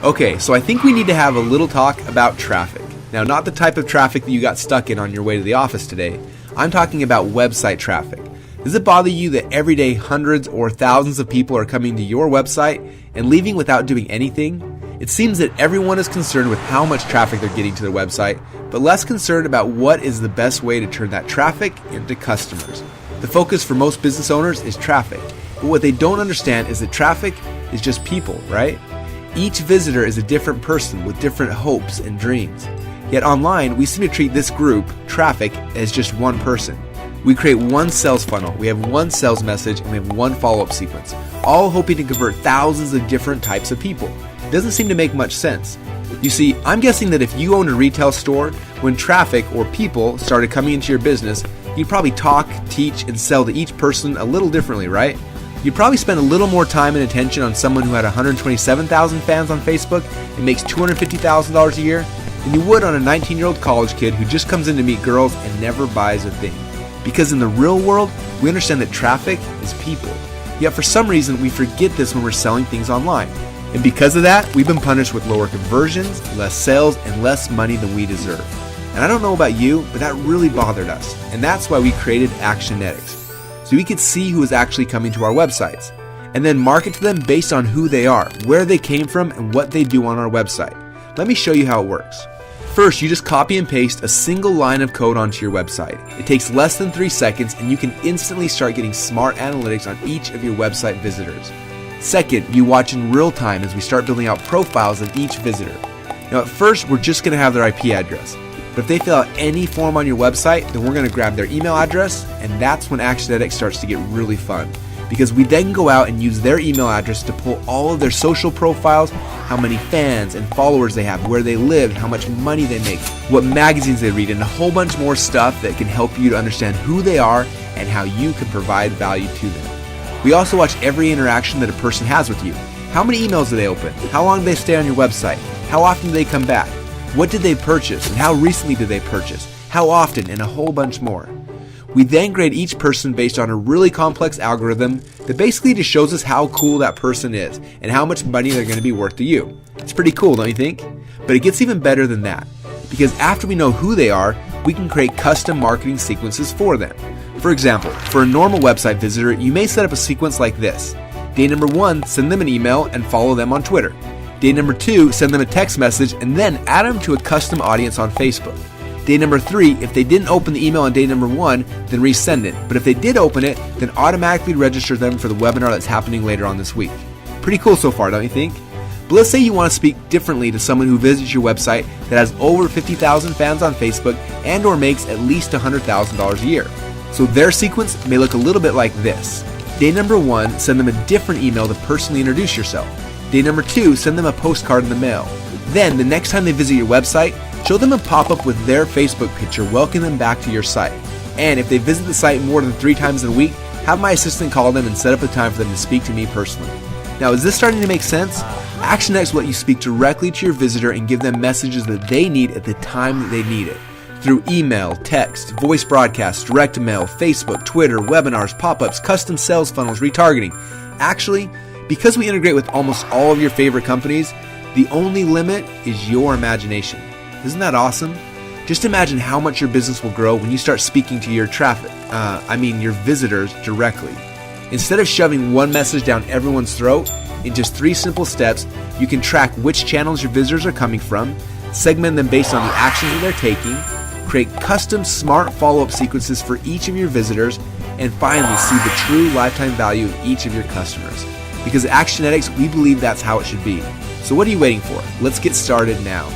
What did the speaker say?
Okay, so I think we need to have a little talk about traffic. Now, not the type of traffic that you got stuck in on your way to the office today. I'm talking about website traffic. Does it bother you that every day hundreds or thousands of people are coming to your website and leaving without doing anything? It seems that everyone is concerned with how much traffic they're getting to their website, but less concerned about what is the best way to turn that traffic into customers. The focus for most business owners is traffic, but what they don't understand is that traffic is just people, right? Each visitor is a different person with different hopes and dreams. Yet online, we seem to treat this group, traffic, as just one person. We create one sales funnel, we have one sales message, and we have one follow-up sequence, all hoping to convert thousands of different types of people. It doesn't seem to make much sense. You see, I'm guessing that if you owned a retail store, when traffic or people started coming into your business, you'd probably talk, teach, and sell to each person a little differently, right? You'd probably spend a little more time and attention on someone who had 127,000 fans on Facebook and makes $250,000 a year than you would on a 19-year-old college kid who just comes in to meet girls and never buys a thing. Because in the real world, we understand that traffic is people. Yet for some reason, we forget this when we're selling things online. And because of that, we've been punished with lower conversions, less sales, and less money than we deserve. And I don't know about you, but that really bothered us. And that's why we created Actionectics, so we could see who is actually coming to our websites, and then market to them based on who they are, where they came from, and what they do on our website. Let me show you how it works. First, you just copy and paste a single line of code onto your website. It takes less than 3 seconds, and you can instantly start getting smart analytics on each of your website visitors. Second, you watch in real time as we start building out profiles of each visitor. Now at first, we're just going to have their IP address. But if they fill out any form on your website, then we're going to grab their email address, and that's when Actionectics starts to get really fun. Because we then go out and use their email address to pull all of their social profiles, how many fans and followers they have, where they live, how much money they make, what magazines they read, and a whole bunch more stuff that can help you to understand who they are and how you can provide value to them. We also watch every interaction that a person has with you. How many emails do they open? How long do they stay on your website? How often do they come back? What did they purchase, and how recently did they purchase? How often, and a whole bunch more. We then grade each person based on a really complex algorithm that basically just shows us how cool that person is and how much money they're going to be worth to you. It's pretty cool, don't you think? But it gets even better than that, because after we know who they are, we can create custom marketing sequences for them. For example, for a normal website visitor, you may set up a sequence like this. Day number 1, send them an email and follow them on Twitter. Day number 2, send them a text message and then add them to a custom audience on Facebook. Day number 3, if they didn't open the email on day number 1, then resend it. But if they did open it, then automatically register them for the webinar that's happening later on this week. Pretty cool so far, don't you think? But let's say you want to speak differently to someone who visits your website that has over 50,000 fans on Facebook and or makes at least $100,000 a year. So their sequence may look a little bit like this. Day number 1, send them a different email to personally introduce yourself. Day number 2, send them a postcard in the mail. Then, the next time they visit your website, show them a pop-up with their Facebook picture welcoming them back to your site. And if they visit the site more than 3 times in a week, have my assistant call them and set up a time for them to speak to me personally. Now, is this starting to make sense? Actionectics will let you speak directly to your visitor and give them messages that they need at the time that they need it. Through email, text, voice broadcasts, direct mail, Facebook, Twitter, webinars, pop-ups, custom sales funnels, retargeting. Actually, because we integrate with almost all of your favorite companies, the only limit is your imagination. Isn't that awesome? Just imagine how much your business will grow when you start speaking to your your visitors directly. Instead of shoving one message down everyone's throat, in just 3 simple steps, you can track which channels your visitors are coming from, segment them based on the actions that they're taking, create custom smart follow-up sequences for each of your visitors, and finally see the true lifetime value of each of your customers. Because at Actionectics, we believe that's how it should be. So what are you waiting for? Let's get started now.